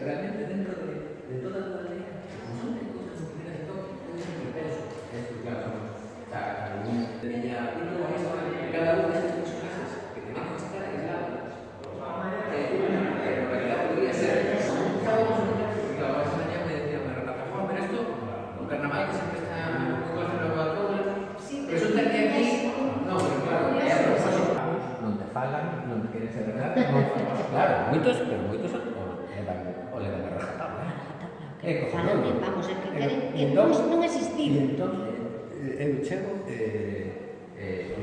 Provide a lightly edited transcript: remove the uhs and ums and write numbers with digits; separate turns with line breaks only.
realmente dentro de toda la ley, un montón de cosas complicadas y todo, es un peso. Esto, claro, cada uno tenía, y luego cada uno de estos personajes que tenían que estar aislados, en realidad podría ser, cada uno, porque la base de me decía, me relata, pero esto, un carnaval que siempre está muy bueno en la Coca-Cola, resulta que aquí, no, pero claro, é a propósito, non te falan, non te queren ser verdad, claro, moitos, pero moitos son o le dan a rajatabla.
Falan, vamos, é que queren que non existir.
E entón, eu chego,